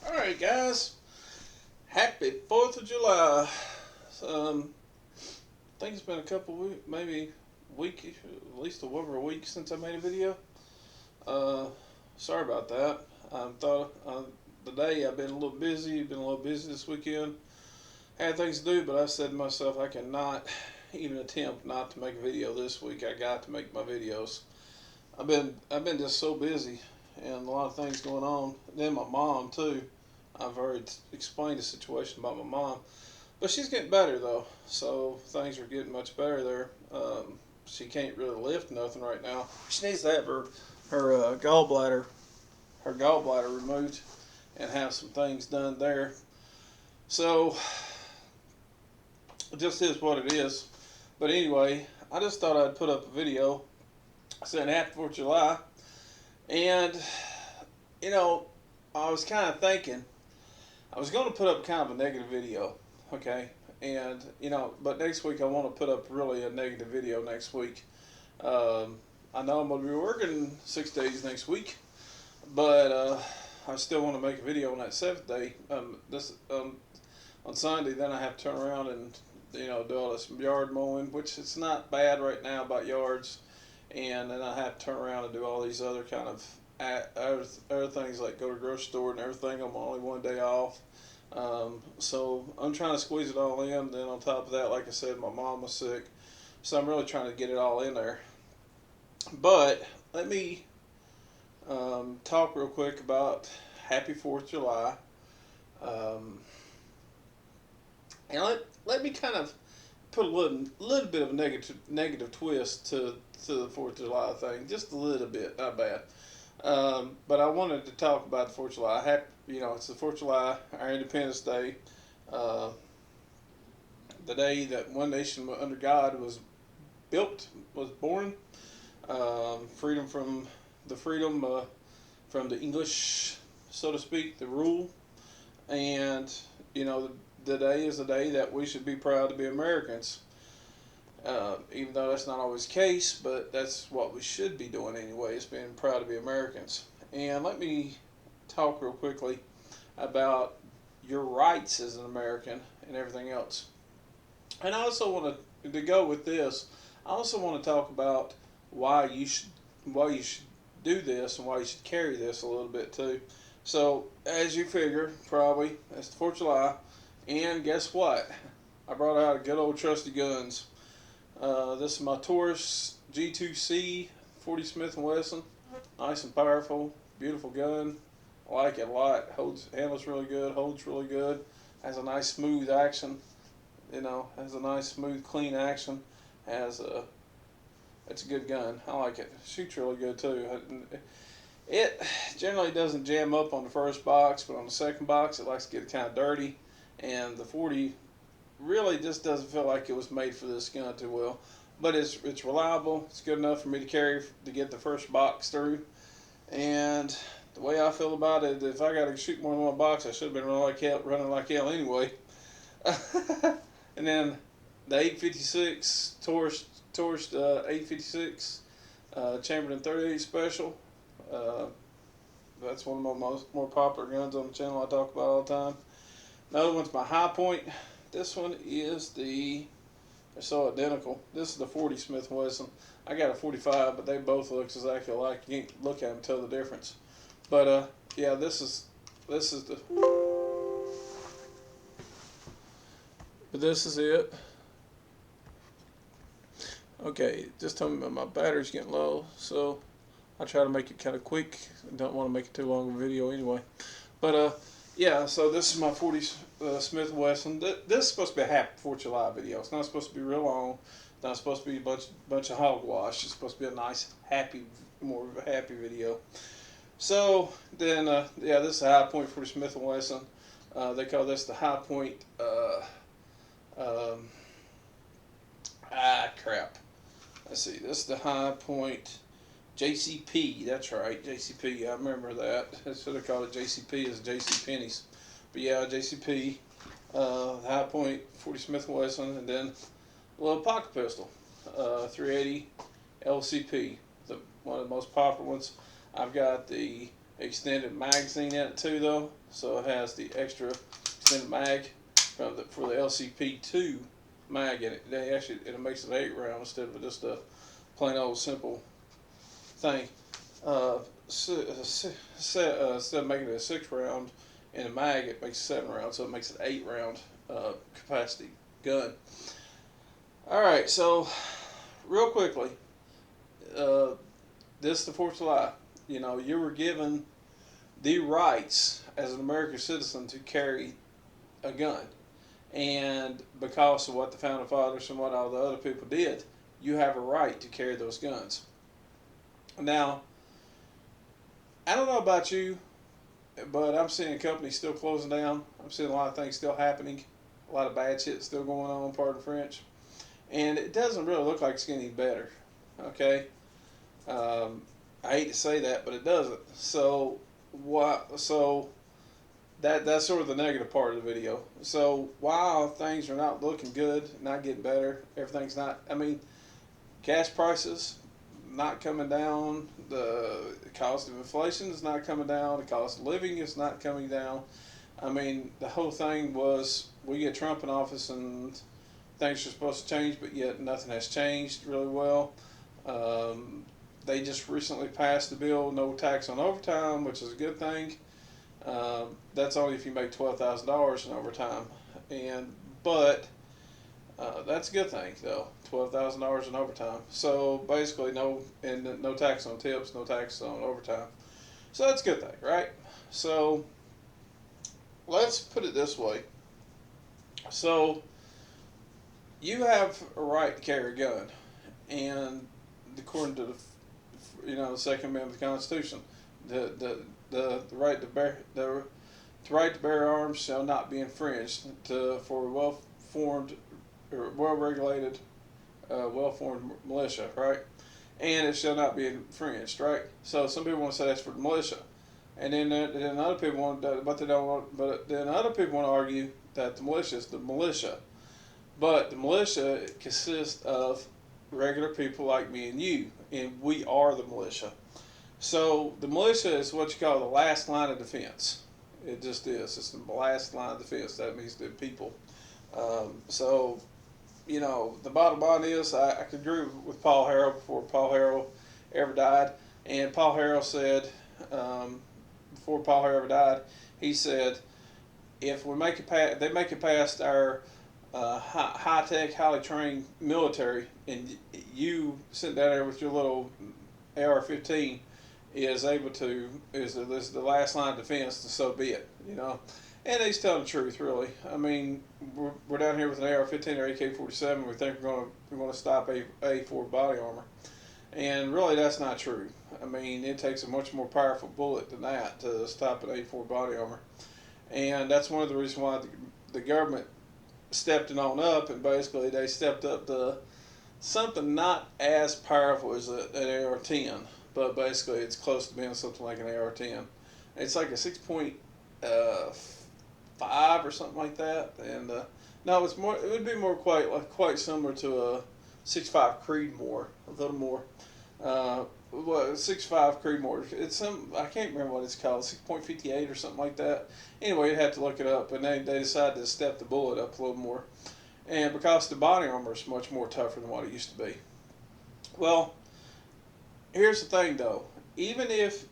Alright, guys. Happy 4th of July. I think it's been a couple weeks, maybe a week, at least over a week since I made a video. Uh, Sorry about that. I thought today I've been a little busy, this weekend. Had things to do, but I said to myself, I cannot even attempt not to make a video this week. I got to make my videos. I've been just so busy and a lot of things going on. And then my mom too. I've already explained the situation about my mom, but she's getting better though. So things are getting much better there. She can't really lift nothing right now. She needs to have her gallbladder removed and have some things done there. So it just is what it is. But anyway, I just thought I'd put up a video saying Happy 4th of July. And, you know, I was kind of thinking, I was going to put up kind of a negative video, okay? And, but next week I want to put up really a negative video next week. I know I'm going to be working 6 days next week, but I still want to make a video on that 7th day. On Sunday, then I have to turn around and, do all this yard mowing, which it's not bad right now about yards. And then I have to turn around and do all these other kind of other things like go to the grocery store and everything. I'm only one day off. So I'm trying to squeeze it all in. Then on top of that, like I said, my mom was sick. So I'm really trying to get it all in there. But let me talk real quick about Happy 4th of July. Um, and let me kind of put a little bit of a negative twist to the 4th of July thing. Just a little bit, not bad. But I wanted to talk about the 4th of July. It's the 4th of July, our Independence Day, uh, the day that one nation under God was born. Freedom from the English, so to speak, the rule. And, the day is the day that we should be proud to be Americans. Even though that's not always the case, but that's what we should be doing anyway, is being proud to be Americans. And let me talk real quickly about your rights as an American and everything else. And I also want to go with this. I also want to talk about why you should do this and why you should carry this a little bit too. So as you figure, probably it's the 4th of July, and guess what? I brought out a good old trusty guns. This is my Taurus G2C 40 Smith & Wesson. Nice and powerful, beautiful gun. I like it a lot. Handles really good, holds really good. Has a nice smooth action. Has a nice smooth clean action. It's a good gun. I like it. Shoots really good too. It generally doesn't jam up on the first box, but on the second box it likes to get kind of dirty. And the 40 really just doesn't feel like it was made for this gun too well. But it's reliable. It's good enough for me to carry to get the first box through. And the way I feel about it, if I got to shoot more than one box, I should have been running like hell anyway. And then the 856 Taurus 856 Chamberlain 38 Special. Uh, that's one of my more popular guns on the channel. I talk about all the time. Another one's my High Point. This one is they're so identical. This is the 40 Smith & Wesson. I got a 45, but they both look exactly alike. You can't look at them and tell the difference. But yeah, this is the. But this is it. Okay, just told me my battery's getting low, so I try to make it kind of quick. I don't want to make it too long of a video anyway. But yeah, so this is my 40 Smith & Wesson. This is supposed to be a Happy 4th of July video. It's not supposed to be real long. It's not supposed to be a bunch of hogwash. It's supposed to be a nice, more of a happy video. So then, yeah, this is a High Point 40 Smith & Wesson. They call this the High Point. Crap. Let's see. This is the High Point JCP. That's right, JCP. I remember that. I should have called it JCP as JC Penney's. But yeah, JCP, High Point 40 Smith & Wesson, and then a little pocket pistol, 380 LCP, one of the most popular ones. I've got the extended magazine in it too, though. So it has the extra extended mag for the LCP2 mag in it. It makes it 8 round instead of just a plain old simple thing. Instead of making it a 6 round in a mag, it makes 7 rounds, so it makes it 8 round capacity gun. All right, so real quickly, this is the 4th of July. You know, you were given the rights as an American citizen to carry a gun. And because of what the Founding Fathers and what all the other people did, you have a right to carry those guns. Now, I don't know about you, but I'm seeing companies still closing down. I'm seeing a lot of things still happening. A lot of bad shit still going on, pardon French. And it doesn't really look like it's getting any better. Okay? I hate to say that, but it doesn't. So, that's sort of the negative part of the video. So, while things are not looking good, not getting better, everything's not, I mean, gas prices not coming down, the cost of inflation is not coming down, the cost of living is not coming down. I mean, the whole thing was, we get Trump in office and things are supposed to change, but yet nothing has changed really well. They just recently passed the bill, no tax on overtime, which is a good thing. That's only if you make $12,000 in overtime, but that's a good thing though. $12,000 in overtime. So basically, no tax on tips, no tax on overtime. So that's a good thing, right? So let's put it this way. So you have a right to carry a gun, and according to the Second Amendment of the Constitution, the right to bear arms shall not be infringed for well-formed or well-regulated, well-formed militia, right? And it shall not be infringed, right? So some people want to say that's for the militia, and then other people want, but they don't want, but then other people want to argue that the militia is the militia, but the militia consists of regular people like me and you, and we are the militia. So the militia is what you call the last line of defense. It just is. It's the last line of defense. That means the people. So, the bottom line is I could agree with Paul Harrell before Paul Harrell ever died. And Paul Harrell said, before Paul Harrell ever died, he said, if we make it they make it past our high-tech, highly trained military, and you sitting down there with your little AR-15 is the last line of defense, so be it, And he's telling the truth, really. I mean, we're down here with an AR-15 or AK-47. We think we're going to stop A4 body armor, and really that's not true. I mean, it takes a much more powerful bullet than that to stop an A4 body armor, and that's one of the reasons why the government stepped it on up, and basically they stepped up to something not as powerful as an AR-10. But basically, it's close to being something like an AR-10. It's like a 6.5 or something like that. And no, it's more. It would be more quite similar to a 6.5 Creedmoor, a little more. 6.5 Creedmoor. It's I can't remember what it's called, 6.58 or something like that. Anyway, you'd have to look it up. And they decided to step the bullet up a little more, and because the body armor is much more tougher than what it used to be. Well, here's the thing, though. Even if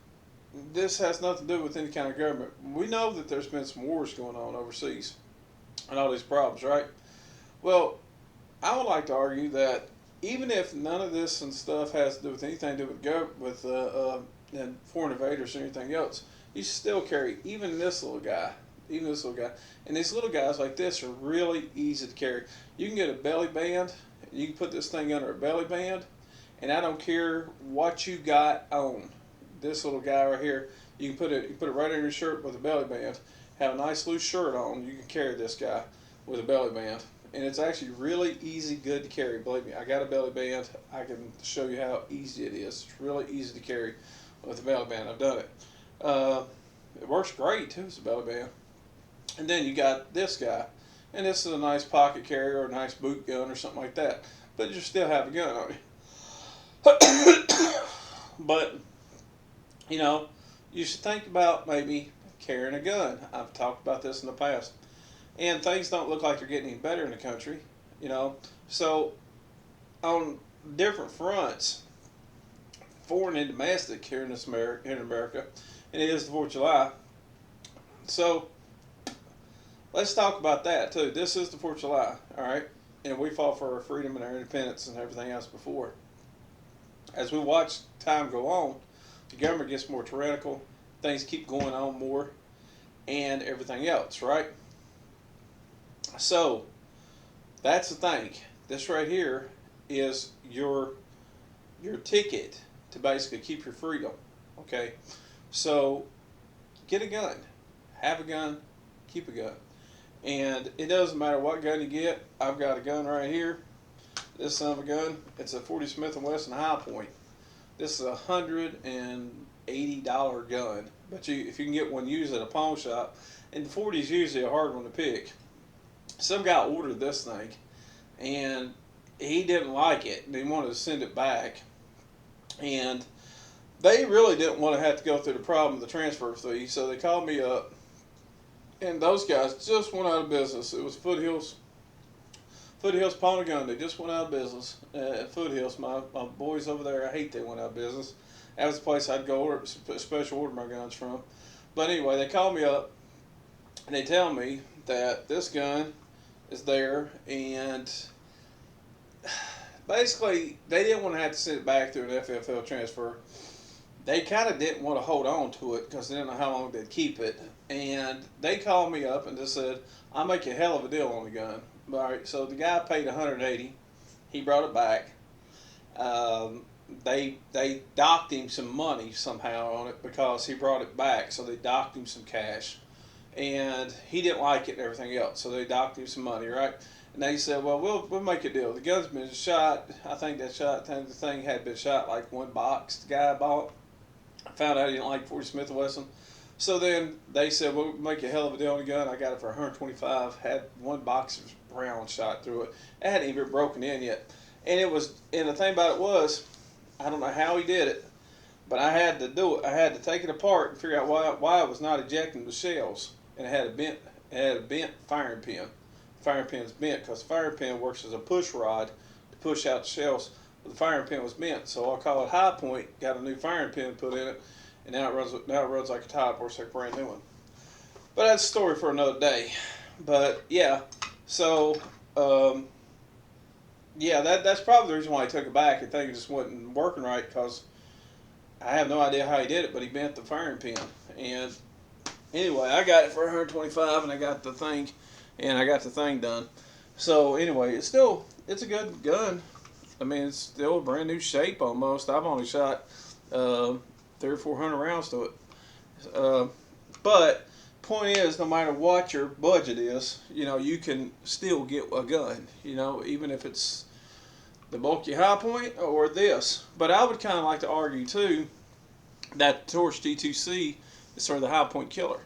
this has nothing to do with any kind of government, we know that there's been some wars going on overseas and all these problems, right? Well, I would like to argue that even if none of this and stuff has to do with anything to do with and foreign invaders or anything else, you should still carry even this little guy. And these little guys like this are really easy to carry. You can get a belly band. You can put this thing under a belly band. And I don't care what you got on. This little guy right here, you can put it right on your shirt with a belly band. Have a nice loose shirt on. You can carry this guy with a belly band, and it's actually really easy, good to carry. Believe me, I got a belly band. I can show you how easy it is. It's really easy to carry with a belly band. I've done it. It works great too. It's a belly band. And then you got this guy, and this is a nice pocket carrier or a nice boot gun or something like that. But you still have a gun on you. But, you should think about maybe carrying a gun. I've talked about this in the past. And things don't look like they're getting any better in the country, you know. So, on different fronts, foreign and domestic here in, in America, and it is the 4th of July. So, let's talk about that too. This is the 4th of July, all right? And we fought for our freedom and our independence and everything else before. As we watch time go on, the government gets more tyrannical, things keep going on more, and everything else, right? So, that's the thing. This right here is your ticket to basically keep your freedom. Okay? So, get a gun. Have a gun. Keep a gun. And it doesn't matter what gun you get. I've got a gun right here. This son of a gun. It's a 40 Smith & Wesson High Point. This is a $180 gun. But if you can get one used at a pawn shop, and the 40 is usually a hard one to pick. Some guy ordered this thing, and he didn't like it, and he wanted to send it back. And they really didn't want to have to go through the problem of the transfer fee, so they called me up, and those guys just went out of business. It was Foothills Pawn and Gun. They just went out of business at Foothills. My boys over there, I hate they went out of business. That was the place I'd go order, special order my guns from. But anyway, they called me up, and they tell me that this gun is there, and basically they didn't want to have to send it back through an FFL transfer. They kind of didn't want to hold on to it because they didn't know how long they'd keep it. And they called me up and just said, I'll make you a hell of a deal on the gun. All right, so the guy paid $180. He brought it back. They docked him some money somehow on it because he brought it back. So they docked him some cash. And he didn't like it and everything else. So they docked him some money, right? And they said, well, we'll make a deal. The gun's been shot. I think the thing had been shot like one box the guy bought. I found out he didn't like 40 Smith & Wesson. So then they said, we'll make a hell of a deal on the gun. I got it for $125. Had one box of rounds shot through it. It hadn't even been broken in yet. And the thing about it was, I don't know how he did it, but I had to do it. I had to take it apart and figure out why it was not ejecting the shells. And it had a bent firing pin. The firing pin's bent because the firing pin works as a push rod to push out the shells. But the firing pin was bent, so I call it High Point. Got a new firing pin put in it, and now it runs like a top horse, like a brand new one. But that's a story for another day. But yeah, so yeah, that's probably the reason why I took it back. I think it just wasn't working right because I have no idea how he did it, but he bent the firing pin. And anyway, I got it for $125, and I got the thing done. So anyway, it's a good gun. I mean, it's still a brand new shape almost. I've only shot 300 or 400 rounds to it. But point is, no matter what your budget is, you can still get a gun. Even if it's the bulky High Point or this. But I would kind of like to argue too that the Torch G2C is sort of the High Point killer,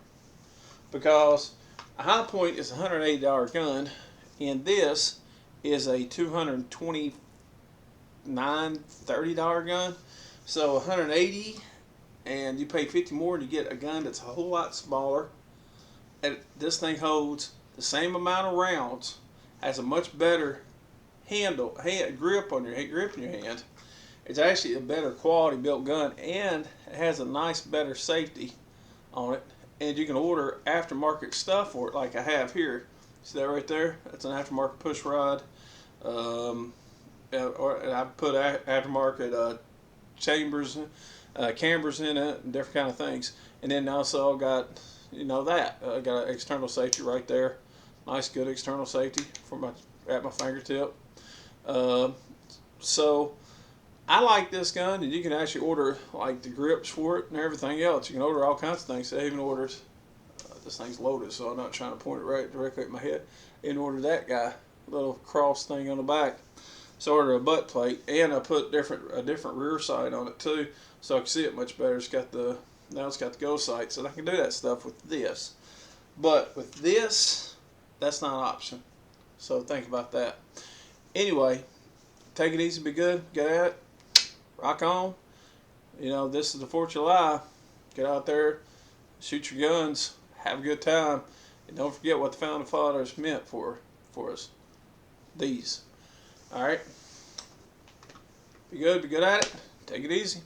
because a High Point is a $180 gun, and this is a $229-$30 gun. So $180, and you pay $50 more, and you get a gun that's a whole lot smaller. And this thing holds the same amount of rounds, has a much better grip in your hand. It's actually a better quality built gun, and it has a nice, better safety on it. And you can order aftermarket stuff for it, like I have here. See that right there? That's an aftermarket push rod. And I put aftermarket chambers, cambers in it, and different kind of things. And then also got, that. I got an external safety right there. Nice, good external safety at my fingertip. So I like this gun, and you can actually order like the grips for it and everything else. You can order all kinds of things. So I even ordered, this thing's loaded, so I'm not trying to point it right directly at my head. And ordered that guy, little cross thing on the back. So I ordered a butt plate, and I put a different rear sight on it too, so I can see it much better. Now it's got the go sights, and I can do that stuff with this. But with this, that's not an option. So think about that. Anyway, take it easy, be good, get at it, rock on. This is the 4th of July. Get out there, shoot your guns, have a good time, and don't forget what the Founding Fathers meant for us. These. All right. Be good at it. Take it easy.